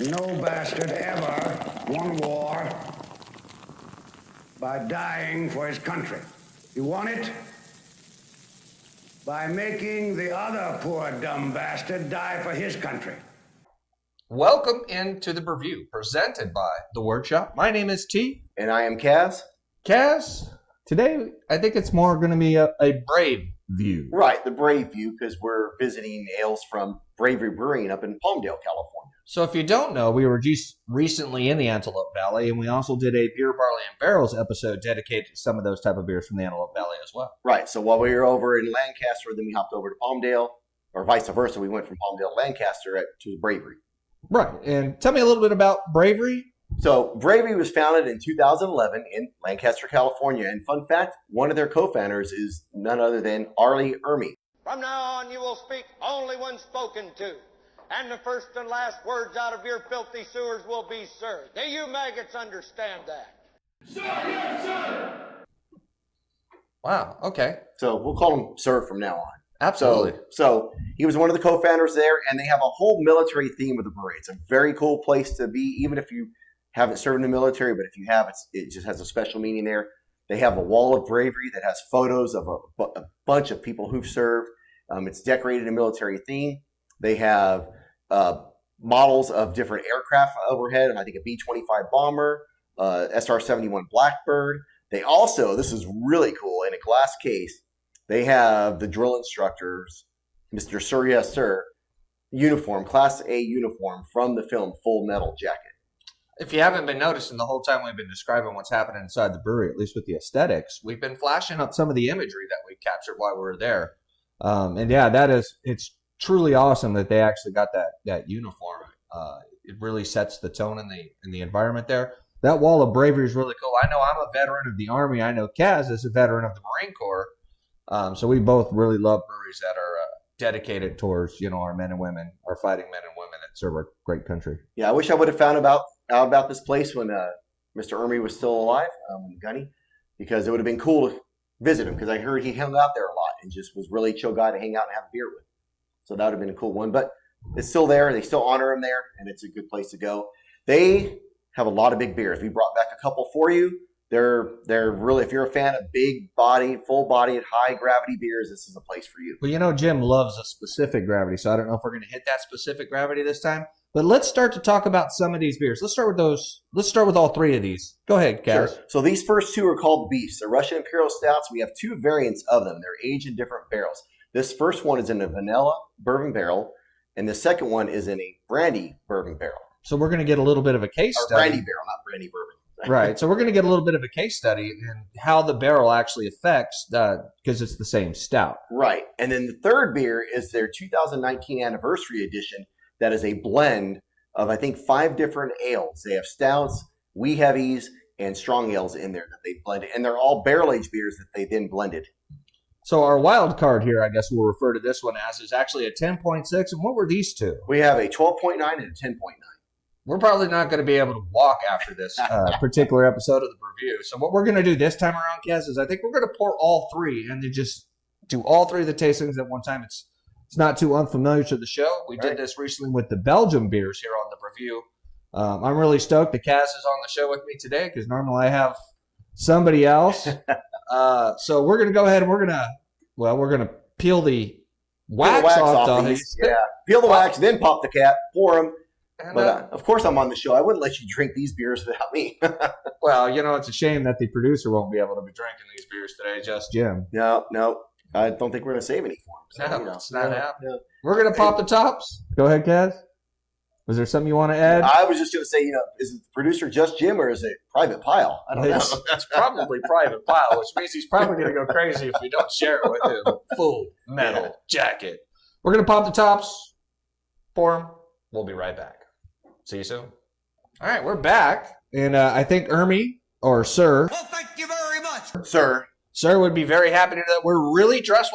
No bastard ever won war by dying for his country. He won it by making the other poor dumb bastard die for his country. Welcome into the Brewview, presented by The Workshop. My name is T. And I am Kaz. Kaz, today I think it's more going to be a brave view. Right, the Brewview, because we're visiting ales from Bravery Brewing up in Palmdale, California. So if you don't know, we were just recently in the Antelope Valley, and we also did a Beer, Barley, and Barrels episode dedicated to some of those type of beers from the Antelope Valley as well. Right, so while we were over in Lancaster, then we hopped over to Palmdale, or vice versa. We went from Palmdale to Lancaster to Bravery. Right, and tell me a little bit about Bravery. So Bravery was founded in 2011 in Lancaster, California. And fun fact, one of their co-founders is none other than Arlie Ermy. From now on, you will speak only when spoken to. And the first and last words out of your filthy sewers will be, sir. Do you maggots understand that? Sir, yes, sir! Wow, okay. So we'll call him Sir from now on. Absolutely. So he was one of the co-founders there, and they have a whole military theme of the brewery. It's a very cool place to be, even if you haven't served in the military, but if you have, it just has a special meaning there. They have a wall of bravery that has photos of a bunch of people who've served. It's decorated in military theme. They have models of different aircraft overhead, I think a B-25 bomber, SR-71 Blackbird. They also, this is really cool, in a glass case, they have the drill instructors, Mr. Sir, yes, sir, uniform, Class A uniform from the film Full Metal Jacket. If you haven't been noticing the whole time we've been describing what's happening inside the brewery, at least with the aesthetics, we've been flashing up some of the imagery that we captured while we were there. And yeah, it's truly awesome that they actually got that uniform. It really sets the tone in the environment there. That wall of bravery is really cool. I know I'm a veteran of the Army. I know Kaz is a veteran of the Marine Corps. So we both really love breweries that are dedicated towards, our men and women, our fighting men and women that serve our great country. Yeah, I wish I would have found out about this place when Mr. Ermy was still alive, Gunny, because it would have been cool to visit him, because I heard he hung out there a lot and just was really a chill guy to hang out and have a beer with. So that would have been a cool one. But it's still there. They still honor him there, and it's a good place to go. They have a lot of big beers. We brought back a couple for you. They're really, if you're a fan of big body, full bodied, high gravity beers, this is a place for you. Well, Jim loves a specific gravity, so I don't know if we're going to hit that specific gravity this time. But let's start to talk about some of these beers. Let's start with those. Let's start with all three of these. Go ahead, Kaz. Sure. So these first two are called the Beasts. They're Russian Imperial Stouts. We have two variants of them. They're aged in different barrels. This first one is in a vanilla bourbon barrel, and the second one is in a brandy bourbon barrel. So we're going to get a little bit of a case study. Brandy barrel, not brandy bourbon. Right. So we're going to get a little bit of a case study in how the barrel actually affects, because it's the same stout. Right. And then the third beer is their 2019 anniversary edition. That is a blend of, I think, 5 different ales. They have stouts, wee heavies, and strong ales in there that they blended. And they're all barrel-aged beers that they then blended. So our wild card here, I guess we'll refer to this one as, is actually a 10.6. And what were these two? We have a 12.9 and a 10.9. We're probably not going to be able to walk after this particular episode of the review. So what we're going to do this time around, Kaz, is I think we're going to pour all three and then just do all three of the tastings at one time. It's not too unfamiliar to the show. We did this recently with the Belgium beers here on the review. I'm really stoked that Kaz is on the show with me today, because normally I have somebody else. So we're going to go ahead and we're going to peel the wax off these. Yeah, peel the wax, then pop the cap, pour them. But of course I'm on the show. I wouldn't let you drink these beers without me. Well, it's a shame that the producer won't be able to be drinking these beers today, just Jim. No. I don't think we're going to save any for him. So, it's not happening. No. We're going to pop the tops. Go ahead, Kaz. Was there something you want to add? I was just going to say, is the producer just Jim, or is it Private Pile? I don't know. It's probably Private Pile, which means he's probably going to go crazy if we don't share it with him. Full Metal Jacket. We're going to pop the tops, pour them. We'll be right back. See you soon. All right, we're back. And I think Ermy, or Sir. Well, thank you very much. Sir would be very happy to know that we're really dress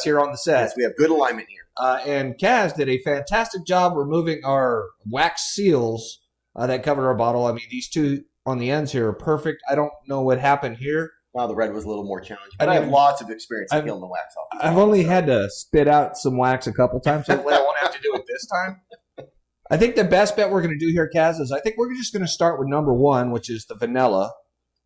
here on the set. Yes, we have good alignment here. And Kaz did a fantastic job removing our wax seals that covered our bottle. I mean, these two on the ends here are perfect. I don't know what happened here. Wow, the red was a little more challenging. But I have lots of experience in peeling the wax off. I've only had to spit out some wax a couple times, so I won't have to do it this time. I think the best bet we're going to do here, Kaz, is I think we're just going to start with number 1, which is the vanilla,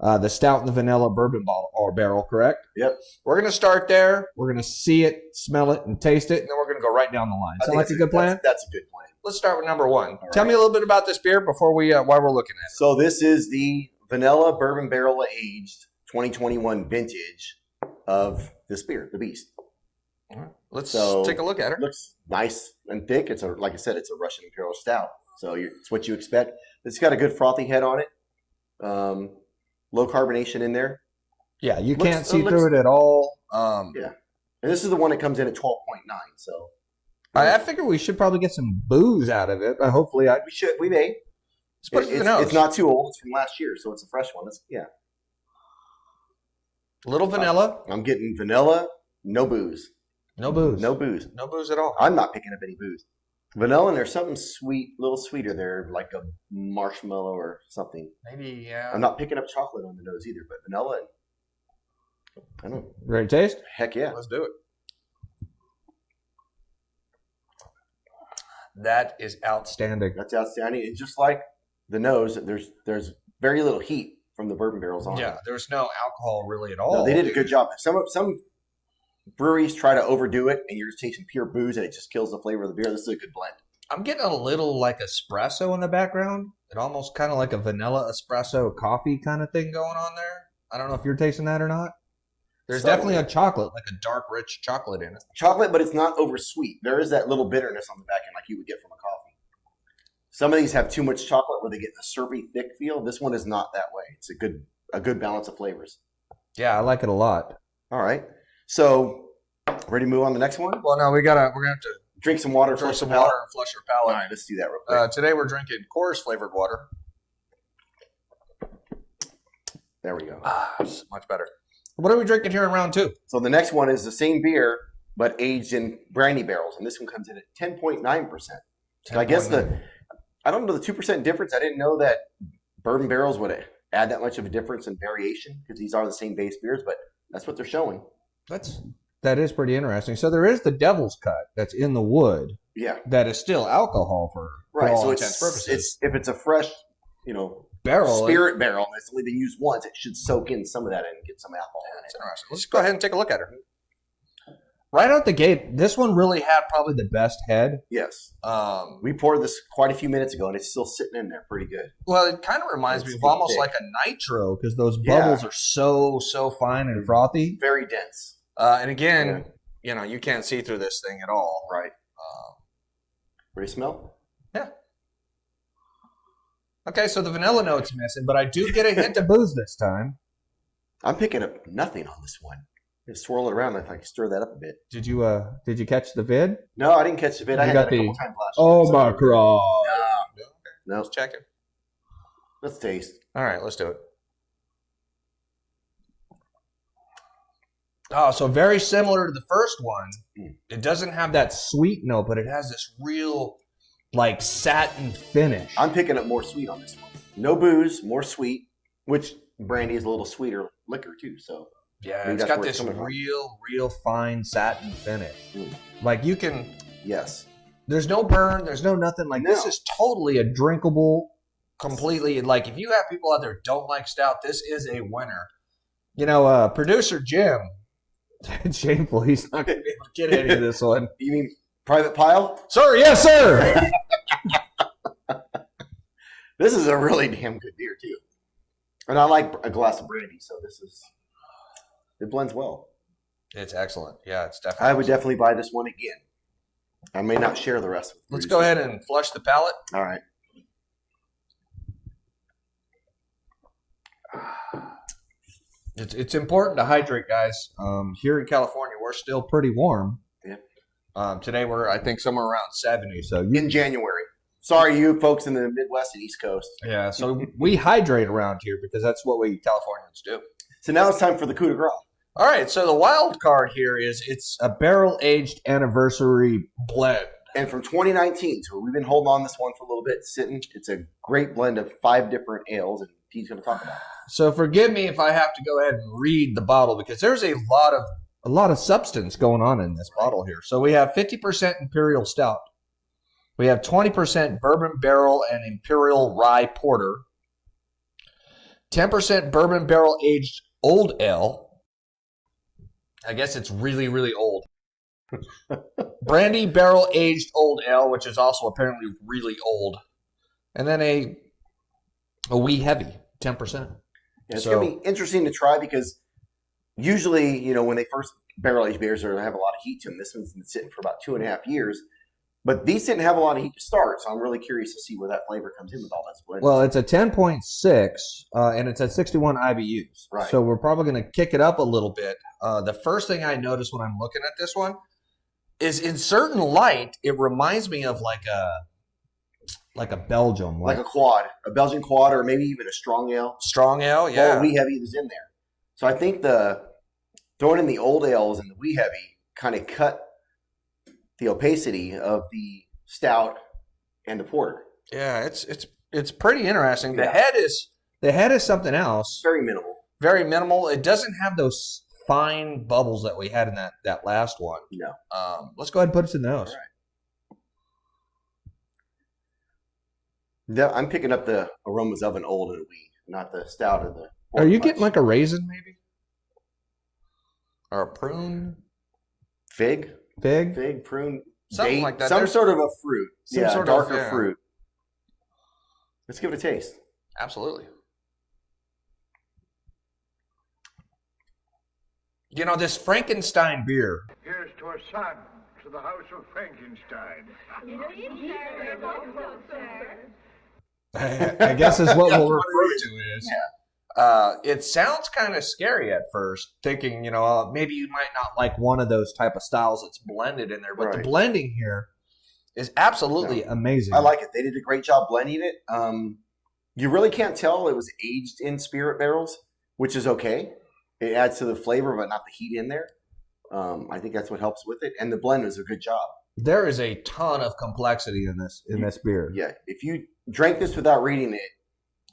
the stout and the vanilla bourbon bottle or barrel, correct? Yep. We're going to start there. We're going to see it, smell it, and taste it, and then we're going to go right down the line. Sound like a good plan? That's a good plan. Let's start with number 1. Tell me a little bit about this beer before we while we're looking at it. So this is the vanilla bourbon barrel aged 2021 vintage of this beer, the Beast. All right. Let's So, take a look at It it. looks nice and thick. It's like I said, it's a Russian Imperial Stout. So it's what you expect. It's got a good frothy head on it. Low carbonation in there. Yeah, you Looks- can't see looks- through it at all. Yeah. And this is the one that comes in at 12.9. So I figure we should probably get some booze out of it. But hopefully, we may. let's put it to the nose. It's not too old. It's from last year, so it's a fresh one. Yeah. Little vanilla, I'm getting vanilla, no booze. no booze, No booze. no booze at all. I'm not picking up any booze. Vanilla, and there's something sweet, little sweeter there, like a marshmallow or something. Maybe yeah. I'm not picking up chocolate on the nose either, but vanilla, I don't know. Ready to taste? Heck yeah. Let's do it. That is outstanding. That's outstanding. And just like the nose, there's very little heat from the bourbon barrels on. Yeah, there's no alcohol really at all. No, they did a good job. Some breweries try to overdo it, and you're just tasting pure booze, and it just kills the flavor of the beer. This is a good blend. I'm getting a little like espresso in the background. It almost kind of like a vanilla espresso coffee kind of thing going on there. I don't know if you're tasting that or not. There's definitely a chocolate, like a dark, rich chocolate in it. Chocolate, but it's not over sweet. There is that little bitterness on the back end, like you would get from a coffee. Some of these have too much chocolate where they get the syrupy, thick feel. This one is not that way. It's a good balance of flavors. Yeah, I like it a lot. All right. So, ready to move on to the next one? Well, no, we're gonna have to Drink some water. drink flush some the palate. water and flush our All palate. right, let's do that real quick. Today we're drinking Coors flavored water. There we go. It's much better. What are we drinking here in round 2? So the next one is the same beer, but aged in brandy barrels, and this one comes in at 10.9%. So I guess I don't know the 2% difference. I didn't know that bourbon barrels would add that much of a difference in variation because these are the same base beers, but that's what they're showing. That is pretty interesting. So there is the devil's cut that's in the wood Yeah, that is still alcohol for right. all So intents and purposes. if it's a fresh, Barrel spirit barrel that's only been used once, it should soak in some of that and get some alcohol in That's it. interesting. Let's go ahead and take a look at it. Right out the gate, this one really had probably the best head. Yes, we poured this quite a few minutes ago, and it's still sitting in there pretty good. Well, it kind of reminds me of It's almost thick. like a nitro because those Yeah. bubbles are so fine and frothy. Very dense. And again, you can't see through this thing at all. Right. Ready to smell? Yeah. Okay, so the vanilla note's missing, but I do get a hint of booze this time. I'm picking up nothing on this one. Just swirl it around if I can stir that up a bit. Did you catch the vid? No, I didn't catch the vid. I You had got that a couple times last Oh year. my god! No. Let's check it. Let's taste. All right, let's do it. Oh, so very similar to the first one. It doesn't have that sweet note, but it has this real, like, satin finish. I'm picking up more sweet on this one. No booze, more sweet, which brandy is a little sweeter liquor too. So Yeah, maybe it's that's got where this coming from. real fine satin finish. Like you can, Yes. there's no burn, there's no nothing. Like this No. is totally a drinkable, completely. Like if you have people out there who don't like stout, this is a winner. Producer Jim, it's shameful he's not going to be able to get any of this one. You mean Private Pile? Sir, yes, sir. This is a really damn good beer too. And I like a glass of brandy, so it blends well. It's excellent. Yeah, it's definitely. I would definitely buy this one again. I may not share the rest of it. Let's go ahead and flush the palate. All right. It's important to hydrate, guys. Here in California, we're still pretty warm. Yeah. Today we're, I think, somewhere around 70. So In January. Sorry, you folks in the Midwest and East Coast. yeah, so we hydrate around here because that's what we Californians do. So now it's time for the coup de grace. All right, so the wild card here is it's a barrel-aged anniversary blend. And from 2019, so we've been holding on this one for a little bit, sitting. It's a great blend of 5 different ales, and Pete's going to talk about it. So forgive me if I have to go ahead and read the bottle because there's a lot of substance going on in this bottle here. So we have 50% Imperial Stout, We have 20% bourbon barrel and imperial rye porter, 10% bourbon barrel aged old ale. I guess it's really, really old. Brandy barrel aged old ale, which is also apparently really old. And then a wee heavy, 10%. Yeah, it's going to be interesting to try because usually, you know, when they first barrel aged beers, they have a lot of heat to them. This one's been sitting for about 2.5 years. But these didn't have a lot of heat to start, so I'm really curious to see where that flavor comes in with all that blend. Well, it's a 10.6, and it's at 61 IBUs. Right. So we're probably going to kick it up a little bit. The first thing I notice when I'm looking at this one is in certain light, it reminds me of like a Belgium. Like a quad, a Belgian quad, or maybe even a strong ale. Strong ale, yeah. All wee heavy is in there. So I think throwing in the old ales and the wee heavy kind of cut the opacity of the stout and the porter. Yeah, it's pretty interesting. The head is something else. Very minimal. Very minimal. It doesn't have those fine bubbles that we had in that last one. No. Let's go ahead and put it to the nose. All right. I'm picking up the aromas of an old and a wee, not the stout or the porter. Are you getting like a raisin maybe? Or a prune? Fig, prune, something date, like that. Some sort of a fruit. Some sort of, darker fruit. Let's give it a taste. Absolutely. You know, this Frankenstein beer. Here's to a son, to the house of Frankenstein. I guess is what we'll refer to it as. It sounds kind of scary at first, thinking, you know, maybe you might not like one of those type of styles that's blended in there, but the blending here is absolutely amazing. I like it. They did a great job blending it. You really can't tell it was aged in spirit barrels, which is okay. It adds to the flavor, but not the heat in there. I think that's what helps with it. And the blend is a good job. There is a ton of complexity in this beer. Yeah. If you drank this without reading it,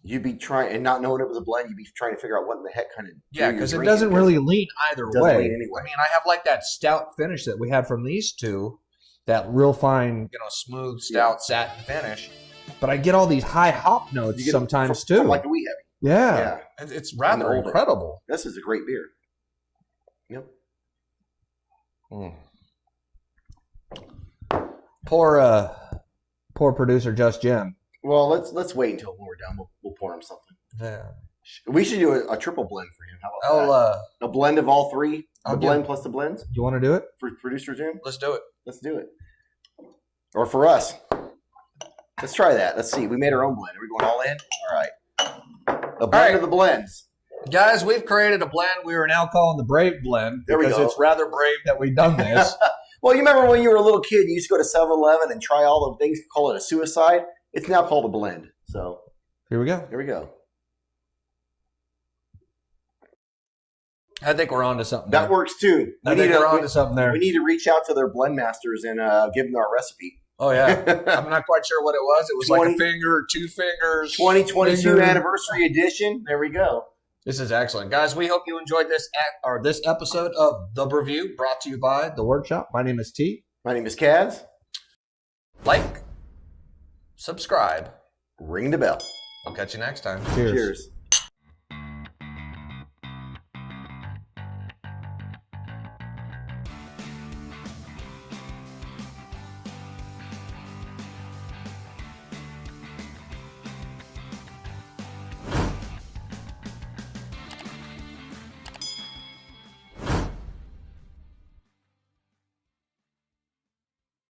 you'd be trying, and not knowing it was a blend, you'd be trying to figure out what in the heck kind of. Yeah, because it doesn't really lean either way. Lean anyway. I mean, I have like that stout finish that we had from these two, that real fine, you know, smooth stout satin finish. But I get all these high hop notes sometimes too. Like a wee heavy. Yeah. It's rather incredible. This is a great beer. Yep. Poor producer Just Jim. Well, let's wait until we're done. We'll pour him something. Yeah. We should do a triple blend for him. How about that? A blend of all three. Blend plus the blends. You want to do it? For producer Jim? Let's do it. Let's do it. Or for us. Let's try that. Let's see. We made our own blend. Are we going all in? All right. A blend of the blends. Guys, we've created a blend we are now calling the Brave Blend because it's rather brave that we've done this. Well, you remember when you were a little kid, you used to go to 7-Eleven and try all the things, call it a suicide? It's now called a blend. So here we go. Here we go. I think we're on to something. That works too. I think we're on to something there. We need to reach out to their blend masters and give them our recipe. Oh, yeah. I'm not quite sure what it was. It was like a finger, 2 fingers. 2022 anniversary edition. There we go. This is excellent. Guys, we hope you enjoyed this episode of The Brewview, brought to you by The Workshop. My name is T. My name is Kaz. Like, subscribe, ring the bell. I'll catch you next time. Cheers.